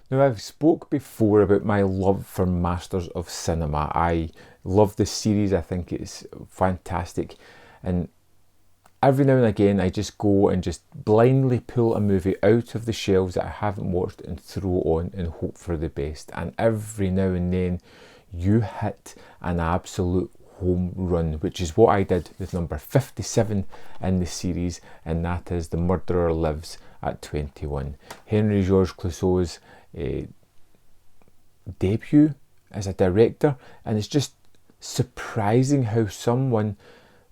Now, I've spoke before about my love for Masters of Cinema. I love this series. I think it's fantastic. And every now and again, I just go and just blindly pull a movie out of the shelves that I haven't watched and throw on and hope for the best. And every now and then, you hit an absolute home run, which is what I did with number 57 in the series, and that is The Murderer Lives at 21. Henri-Georges Clouzot's debut as a director, and it's just surprising how someone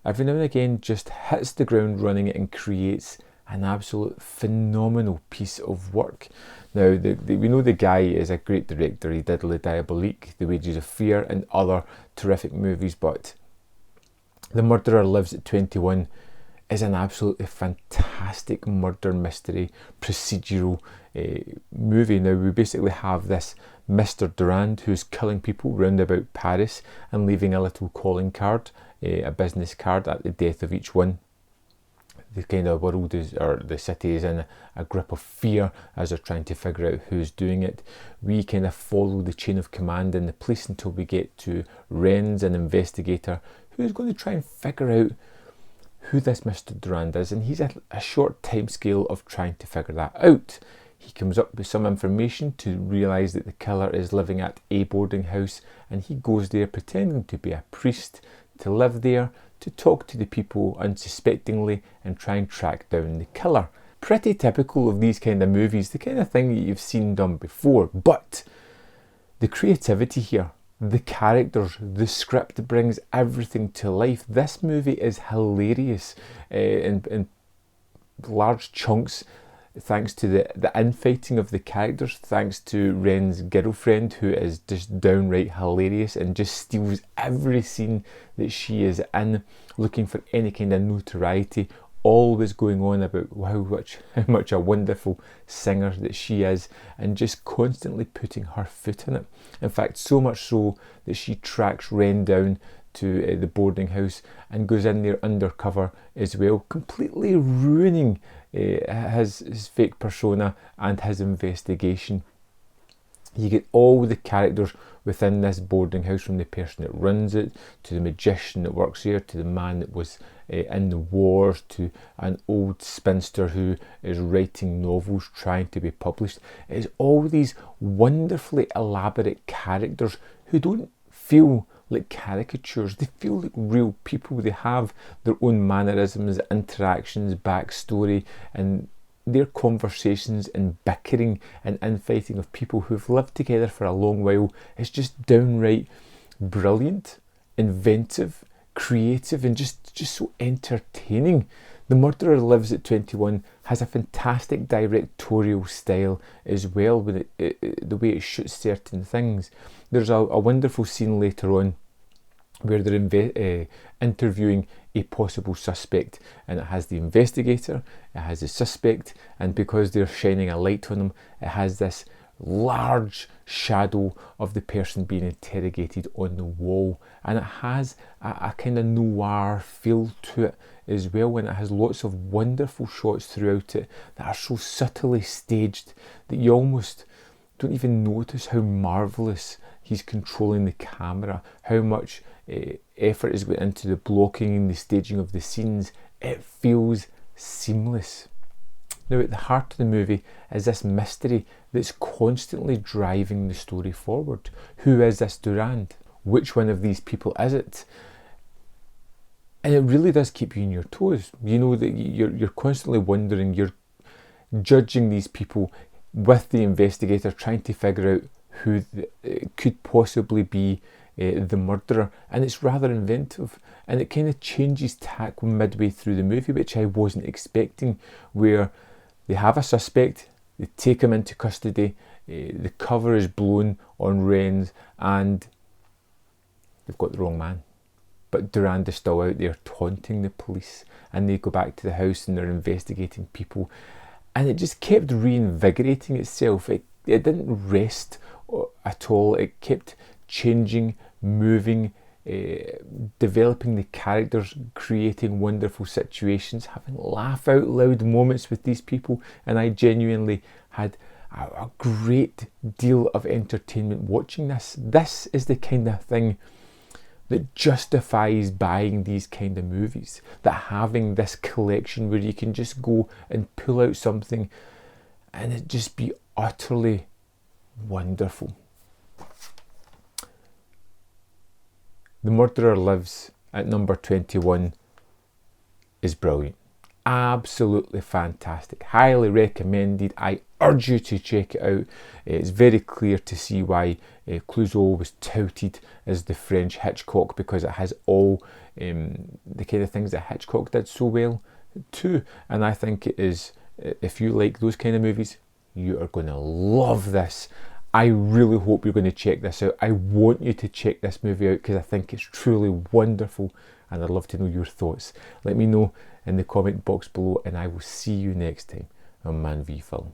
every now and again just hits the ground running and creates an absolute phenomenal piece of work. Now, we know the guy is a great director. He did Le Diabolique, The Wages of Fear, and other terrific movies, but The Murderer Lives at 21 is an absolutely fantastic murder mystery procedural movie. Now, we basically have this Mr. Durand who's killing people round about Paris and leaving a little calling card, a business card, at the death of each one. The kind of world is, or the city is in a grip of fear as they're trying to figure out who's doing it. We kind of follow the chain of command in the police until we get to Wens, an investigator, who's going to try and figure out who this Mr. Durand is, and he's a short time scale of trying to figure that out. He comes up with some information to realise that the killer is living at a boarding house, and he goes there pretending to be a priest, to live there, to talk to the people unsuspectingly and try and track down the killer. Pretty typical of these kind of movies, the kind of thing that you've seen done before, but the creativity here, the characters, the script brings everything to life. This movie is hilarious in large chunks, thanks to the infighting of the characters, thanks to Ren's girlfriend, who is just downright hilarious and just steals every scene that she is in, looking for any kind of notoriety, always going on about how much a wonderful singer that she is, and just constantly putting her foot in it. In fact, so much so that she tracks Ren down to the boarding house and goes in there undercover as well, completely ruining his fake persona and his investigation. You get all the characters within this boarding house, from the person that runs it, to the magician that works here, to the man that was in the wars, to an old spinster who is writing novels trying to be published. It's all these wonderfully elaborate characters who don't feel like caricatures. They feel like real people. They have their own mannerisms, interactions, backstory, and their conversations and bickering and infighting of people who've lived together for a long while is just downright brilliant, inventive, creative, and just so entertaining. The Murderer Lives at 21 has a fantastic directorial style as well, with the way it shoots certain things. There's a wonderful scene later on where they're interviewing a possible suspect, and it has the investigator, it has the suspect, and because they're shining a light on them, it has this large shadow of the person being interrogated on the wall, and it has a kind of noir feel to it as well, and it has lots of wonderful shots throughout it that are so subtly staged that you almost don't even notice how marvellous he's controlling the camera, how much effort is going into the blocking and the staging of the scenes. It feels seamless. Now, at the heart of the movie is this mystery that's constantly driving the story forward. Who is this Durand? Which one of these people is it? And it really does keep you on your toes. You know that you're constantly wondering, you're judging these people with the investigator, trying to figure out who could possibly be the murderer, and it's rather inventive, and it kind of changes tack midway through the movie, which I wasn't expecting, where they have a suspect, they take him into custody, the cover is blown on Rennes, and they've got the wrong man. But Durand is still out there taunting the police, and they go back to the house and they're investigating people, and it just kept reinvigorating itself. It didn't rest at all. It kept changing, moving, developing the characters, creating wonderful situations, having laugh out loud moments with these people, and I genuinely had a great deal of entertainment watching this. This is the kind of thing that justifies buying these kind of movies, that having this collection where you can just go and pull out something and it just be utterly wonderful. The Murderer Lives at number 21 is brilliant. Absolutely fantastic. Highly recommended. I urge you to check it out. It's very clear to see why Clouzot was touted as the French Hitchcock, because it has all the kind of things that Hitchcock did so well too. And I think it is, if you like those kind of movies, you are going to love this. I really hope you're going to check this out. I want you to check this movie out because I think it's truly wonderful, and I'd love to know your thoughts. Let me know in the comment box below, and I will see you next time on Man v Film.